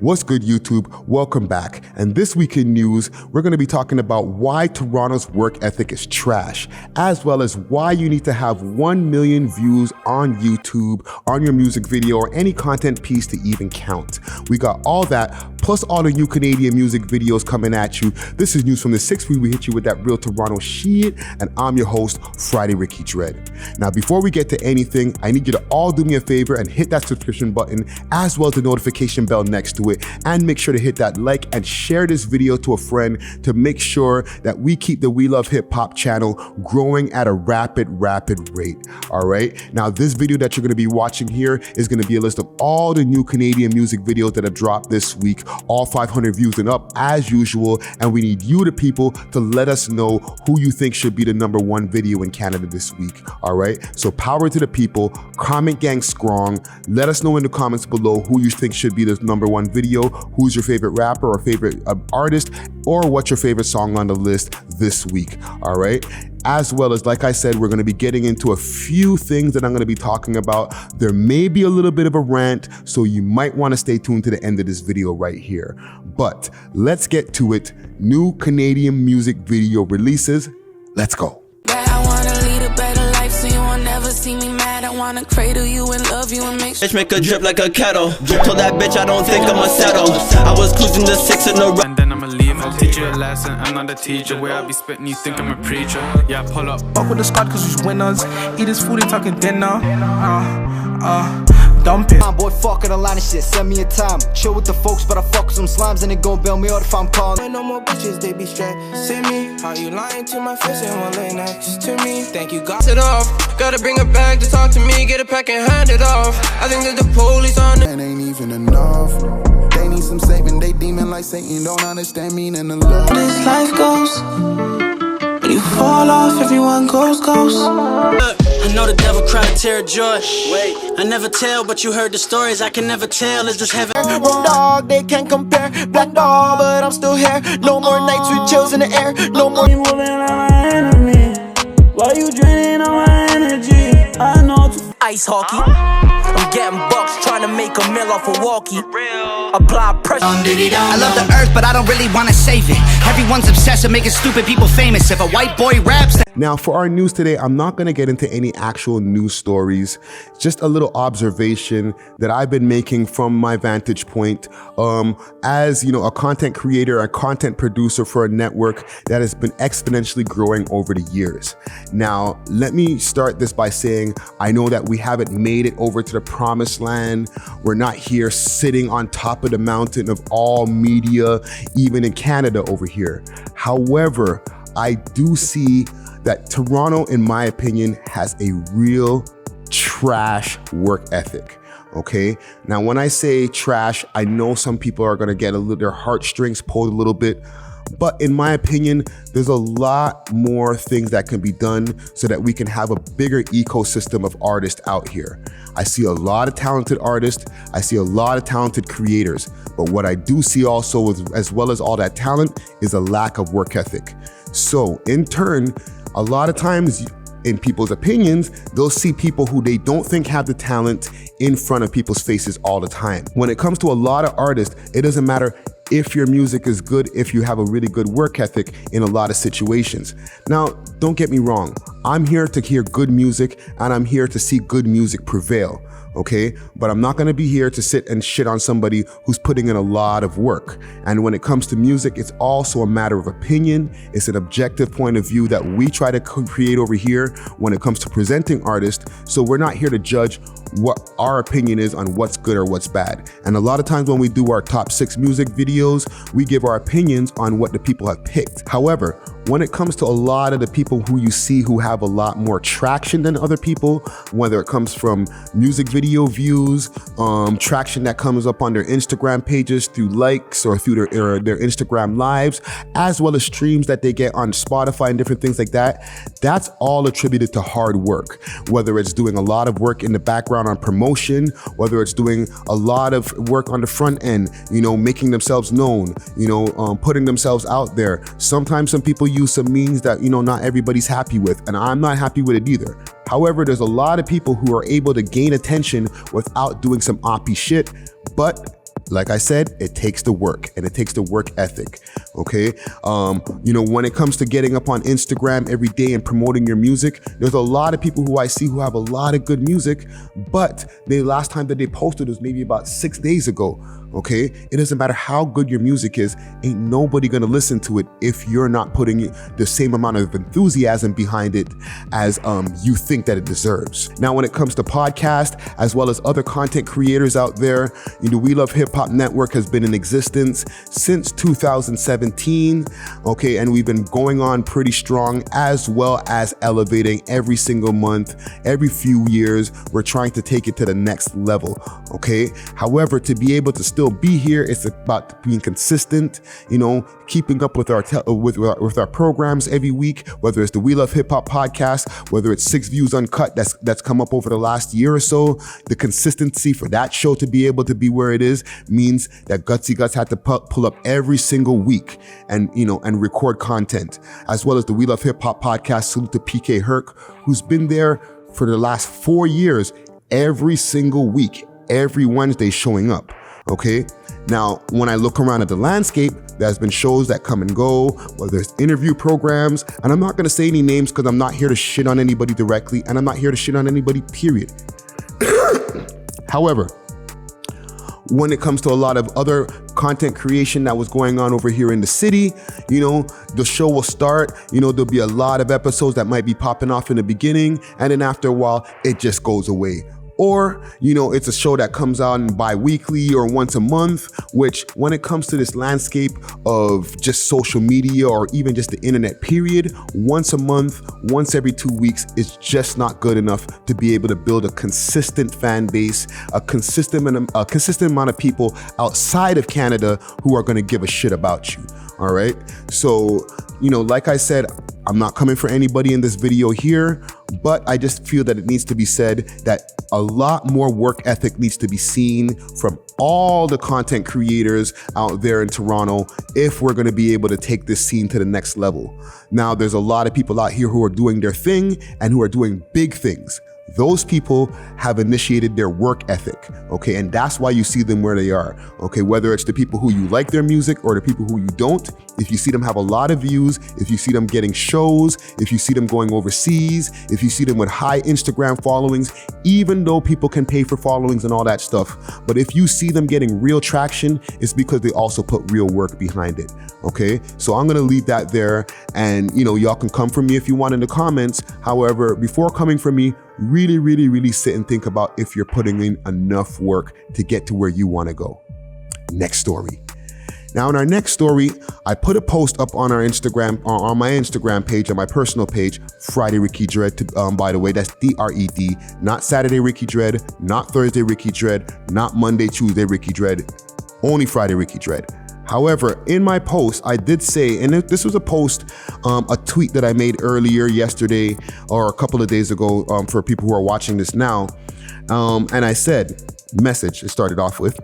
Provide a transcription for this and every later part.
What's good, YouTube? Welcome back. And this week in news, we're going to be talking about why Toronto's work ethic is trash, as well as why you need to have 1 million views on YouTube, on your music video, or any content piece to even count. We got all that, plus all the new Canadian music videos coming at you. This is news from the 6th week. We hit you with that real Toronto shit, and I'm your host, Friday Ricky Dred. Now, before we get to anything, I need you to all do me a favor and hit that subscription button, as well as the notification bell next to it, and make sure to hit that like and share this video to a friend to make sure that we keep the We Love Hip Hop channel growing at a rapid rate. All right. Now, this video that you're going to be watching here is going to be a list of all the new Canadian music videos that have dropped this week, all 500 views and up as usual. And we need you, the people, to let us know who you think should be the #1 video in Canada this week. All right. So power to the people, comment gang strong. Let us know in the comments below who you think should be the #1 video, who's your favorite rapper or favorite artist, or what's your favorite song on the list this week. All right. As well as, like I said, we're going to be getting into a few things that I'm going to be talking about. There may be a little bit of a rant, so you might want to stay tuned to the end of this video right here. But let's get to it. New Canadian music video releases. Let's go. I wanna lead a better life so you won't never see me mad. I wanna cradle you and love you and make sure. Bitch make a drip like a kettle. Told that bitch I don't think I'ma settle. I was cruising the 6 in the road. And then I'ma leave, I'll teach you a lesson. I'm not a teacher, where I be spitting, you think I'm a preacher. Yeah, pull up. Fuck with the squad cause we winners. Eat his food and talking dinner. Dump it. Boy, fuck it, a line of shit, send me a time. Chill with the folks, but I fuck with some slimes and they gon' bail me out if I'm calling. No more bitches, they be straight. See me, how you lying to my face and won't lay next to me. Thank you, God. It off, gotta bring it back to talk to me, get it back and hand it off. I think that the police on it. It ain't even enough. They need some saving, they demon like Satan, don't understand meaning of love. This life goes, when you fall off, everyone goes. I know the devil cried a tear of joy. Wait, I never tell, but you heard the stories. I can never tell. Is this heaven? Wrong dog, they can't compare. Black dog, but I'm still here. No more nights with chills in the air. No more. You whooping on my enemy. Why you draining on my energy? I know. Ice hockey. I'm getting bucks, trying to make a mill off a walkie. Apply pressure. I love the earth, but I don't really want to save it. Everyone's obsessed with making stupid people famous. If a white boy raps. Now, for our news today, I'm not going to get into any actual news stories, just a little observation that I've been making from my vantage point as, you know, a content creator, a content producer for a network that has been exponentially growing over the years. Now, let me start this by saying, I know that we haven't made it over to the promised land. We're not here sitting on top of the mountain of all media, even in Canada over here. However, I do see that Toronto, in my opinion, has a real trash work ethic. Okay. Now, when I say trash, I know some people are going to get their heartstrings pulled a little bit, but in my opinion, there's a lot more things that can be done so that we can have a bigger ecosystem of artists out here. I see a lot of talented artists. I see a lot of talented creators, but what I do see also, as well as all that talent, is a lack of work ethic. So in turn, a lot of times in people's opinions, they'll see people who they don't think have the talent in front of people's faces all the time. When it comes to a lot of artists, it doesn't matter if your music is good, if you have a really good work ethic in a lot of situations. Now, don't get me wrong. I'm here to hear good music and I'm here to see good music prevail. Okay, but I'm not going to be here to sit and shit on somebody who's putting in a lot of work. And when it comes to music, it's also a matter of opinion. It's an objective point of view that we try to create over here when it comes to presenting artists. So we're not here to judge what our opinion is on what's good or what's bad. And a lot of times when we do our top 6 music videos, we give our opinions on what the people have picked. However, when it comes to a lot of the people who you see who have a lot more traction than other people, whether it comes from music video views, traction that comes up on their Instagram pages through likes or through their Instagram lives, as well as streams that they get on Spotify and different things like that, that's all attributed to hard work. Whether it's doing a lot of work in the background on promotion, whether it's doing a lot of work on the front end, you know, making themselves known, you know, putting themselves out there. Sometimes some people use some means that, you know, not everybody's happy with, and I'm not happy with it either. However, there's a lot of people who are able to gain attention without doing some oppy shit, but Like I said, it takes the work, and it takes the work ethic, okay? When it comes to getting up on Instagram every day and promoting your music, there's a lot of people who I see who have a lot of good music, but the last time that they posted was maybe about 6 days ago, okay? It doesn't matter how good your music is, ain't nobody gonna listen to it if you're not putting the same amount of enthusiasm behind it as you think that it deserves. Now, when it comes to podcast, as well as other content creators out there, We Love Hip Hop Network has been in existence since 2017, okay? And we've been going on pretty strong, as well as elevating every single month, every few years. We're trying to take it to the next level, okay? However, to be able to still be here, it's about being consistent, keeping up with our programs every week, whether it's the We Love Hip Hop podcast, whether it's 6 Views Uncut that's come up over the last year or so. The consistency for that show to be able to be where it is means that Gutsy Guts had to pull up every single week and record content, as well as the We Love Hip Hop podcast. Salute to PK Herc, who's been there for the last 4 years, every single week, every Wednesday showing up. Okay. Now, when I look around at the landscape, there's been shows that come and go, whether it's interview programs, and I'm not going to say any names because I'm not here to shit on anybody directly, and I'm not here to shit on anybody, period. However, when it comes to a lot of other content creation that was going on over here in the city, the show will start, there'll be a lot of episodes that might be popping off in the beginning, and then after a while, it just goes away. Or, it's a show that comes out bi-weekly or once a month, which when it comes to this landscape of just social media or even just the internet period, once a month, once every 2 weeks is just not good enough to be able to build a consistent fan base, a consistent amount of people outside of Canada who are going to give a shit about you. All right. So, like I said, I'm not coming for anybody in this video here, but I just feel that it needs to be said that a lot more work ethic needs to be seen from all the content creators out there in Toronto if we're going to be able to take this scene to the next level. Now, there's a lot of people out here who are doing their thing and who are doing big things. Those people have initiated their work ethic, okay? And that's why you see them where they are, okay? Whether it's the people who you like their music or the people who you don't, if you see them have a lot of views, if you see them getting shows, if you see them going overseas, if you see them with high Instagram followings, even though people can pay for followings and all that stuff, but if you see them getting real traction, it's because they also put real work behind it, okay? So I'm gonna leave that there, and y'all can come for me if you want in the comments. However, before coming for me, really, really, really sit and think about if you're putting in enough work to get to where you want to go. Next story. Now, in our next story, I put a post up on our Instagram, on my Instagram page, on my personal page, Friday Ricky Dred. By the way, that's D-R-E-D, not Saturday Ricky Dred, not Thursday Ricky Dred, not Monday, Tuesday Ricky Dred, only Friday Ricky Dred. However, in my post, I did say, and this was a post, a tweet that I made earlier yesterday or a couple of days ago for people who are watching this now. And I said, message, it started off with,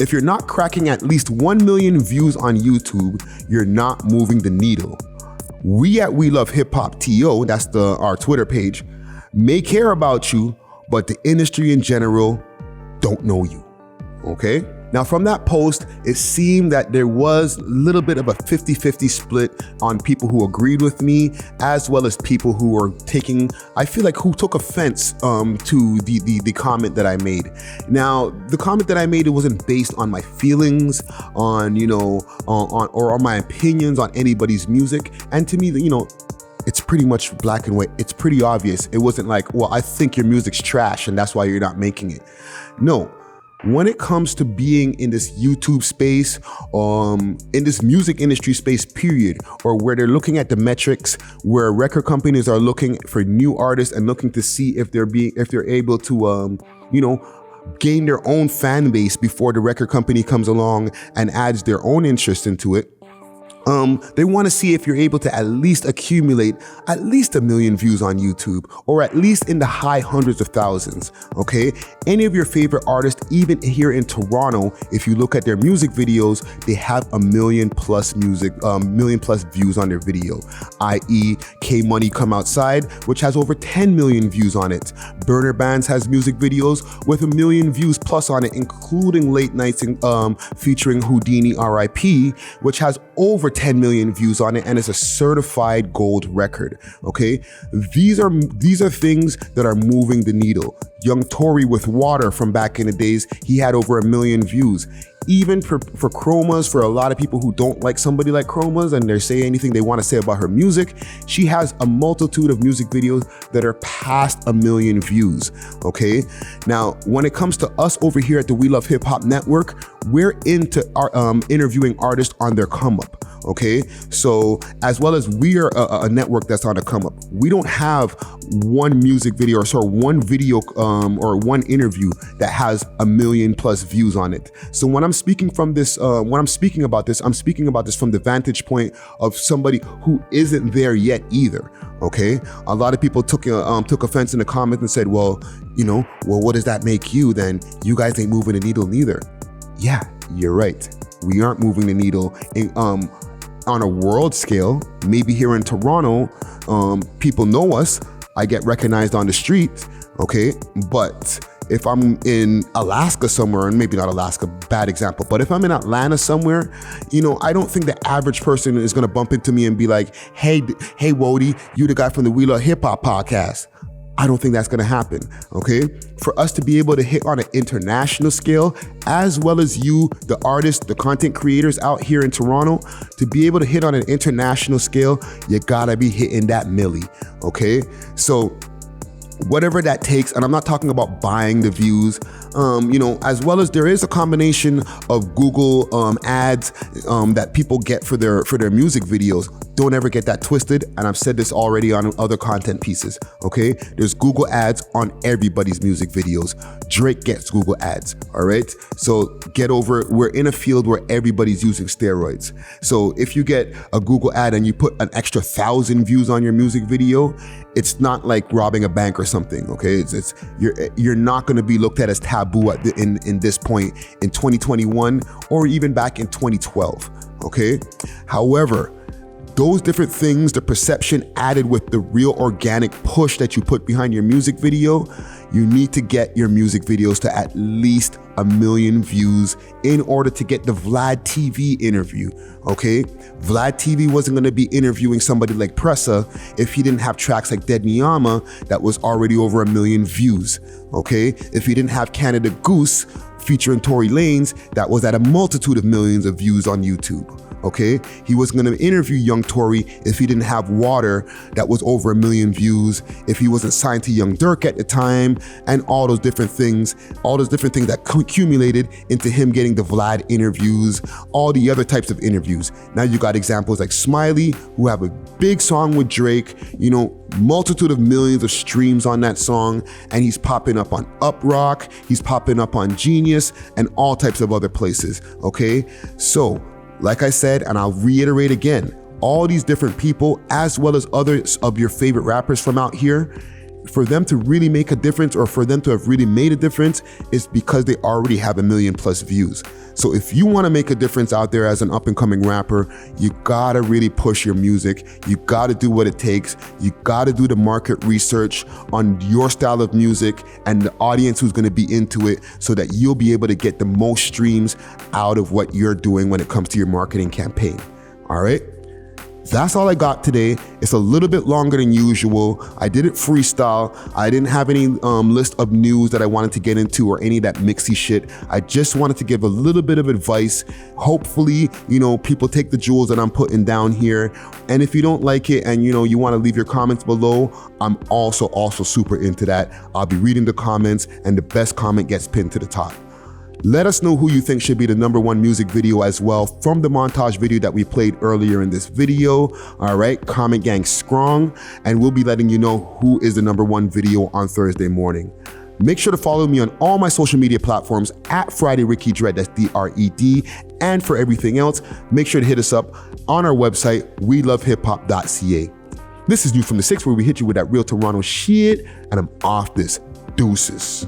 if you're not cracking at least 1 million views on YouTube, you're not moving the needle. We at We Love Hip Hop TO, that's our Twitter page, may care about you, but the industry in general don't know you, okay? Now, from that post, it seemed that there was a little bit of a 50-50 split on people who agreed with me, as well as people who were who took offense to the comment that I made. Now, the comment that I made, it wasn't based on my feelings, on my opinions on anybody's music. And to me, it's pretty much black and white. It's pretty obvious. It wasn't like, well, I think your music's trash and that's why you're not making it. No. When it comes to being in this YouTube space, in this music industry space, period, or where they're looking at the metrics, where record companies are looking for new artists and looking to see if they're able to, gain their own fan base before the record company comes along and adds their own interest into it. They want to see if you're able to at least accumulate at least 1 million views on YouTube, or at least in the high hundreds of thousands, okay? Any of your favorite artists, even here in Toronto, if you look at their music videos, they have 1 million plus views on their video, i.e. K-Money Come Outside, which has over 10 million views on it. Burner Bands has music videos with 1 million views plus on it, including Late Nights featuring Houdini R.I.P., which has over 10 million views on it and is a certified gold record, okay? These are things that are moving the needle. Young Tory with Water from back in the days, he had over 1 million views. Even for Chromas, for a lot of people who don't like somebody like Chromas and they say anything they want to say about her music, she has a multitude of music videos that are past 1 million views, okay? Now, when it comes to us over here at the We Love Hip Hop Network, we're into interviewing artists on their come up, okay? So as well as we are a network that's on a come up, we don't have one music video or one video or one interview that has 1 million plus views on it. So when I'm speaking from this, when I'm speaking about this, I'm speaking about this from the vantage point of somebody who isn't there yet either, okay? A lot of people took offense in the comments and said, well, what does that make you? Then you guys ain't moving the needle neither. Yeah, you're right. We aren't moving the needle on a world scale. Maybe here in Toronto, people know us. I get recognized on the street, okay? But if I'm in Alaska somewhere, and maybe not Alaska, bad example, but if I'm in Atlanta somewhere, I don't think the average person is gonna bump into me and be like, hey Wody, you the guy from the We Love Hip Hop podcast. I don't think that's gonna happen, okay? For us to be able to hit on an international scale, as well as you, the artists, the content creators out here in Toronto, to be able to hit on an international scale, you gotta be hitting that milli, okay? So whatever that takes, and I'm not talking about buying the views, as well as there is a combination of Google ads that people get for their music videos. Don't ever get that twisted, and I've said this already on other content pieces, okay? There's Google ads on everybody's music videos. Drake gets Google ads, all right? So get over it. We're in a field where everybody's using steroids. So if you get a Google ad and you put an extra 1,000 views on your music video, it's not like robbing a bank or something, okay? You're not gonna be looked at as taboo in this point in 2021 or even back in 2012, okay? However, those different things, the perception added with the real organic push that you put behind your music video, you need to get your music videos to at least 1 million views in order to get the Vlad TV interview, okay? Vlad TV wasn't gonna be interviewing somebody like Pressa if he didn't have tracks like Dead Niyama that was already over 1 million views, okay? If he didn't have Canada Goose featuring Tory Lanez that was at a multitude of millions of views on YouTube. Okay, he was gonna interview Young Tory if he didn't have Water that was over 1 million views, if he wasn't signed to Young Durk at the time, and all those different things that accumulated into him getting the Vlad interviews, all the other types of interviews. Now you got examples like Smiley, who have a big song with Drake, multitude of millions of streams on that song, and he's popping up on Uprock, he's popping up on Genius, and all types of other places, okay? So, like I said, and I'll reiterate again, all these different people, as well as others of your favorite rappers from out here, for them to really make a difference or for them to have really made a difference is because they already have 1 million plus views. So if you want to make a difference out there as an up and coming rapper, you gotta really push your music. You gotta do what it takes. You gotta do the market research on your style of music and the audience who's gonna be into it so that you'll be able to get the most streams out of what you're doing when it comes to your marketing campaign. All right? That's all I got today. It's a little bit longer than usual. I did it freestyle. I didn't have any list of news that I wanted to get into or any of that mixy shit. I just wanted to give a little bit of advice. Hopefully, people take the jewels that I'm putting down here. And if you don't like it and you want to leave your comments below, I'm also super into that. I'll be reading the comments and the best comment gets pinned to the top. Let us know who you think should be the #1 music video as well from the montage video that we played earlier in this video. All right, comment gang strong, and we'll be letting you know who is the #1 video on Thursday morning. Make sure to follow me on all my social media platforms at Friday Ricky Dred, that's D-R-E-D. And for everything else, make sure to hit us up on our website, welovehiphop.ca. This is News from the 6, where we hit you with that real Toronto shit, and I'm off this. Deuces.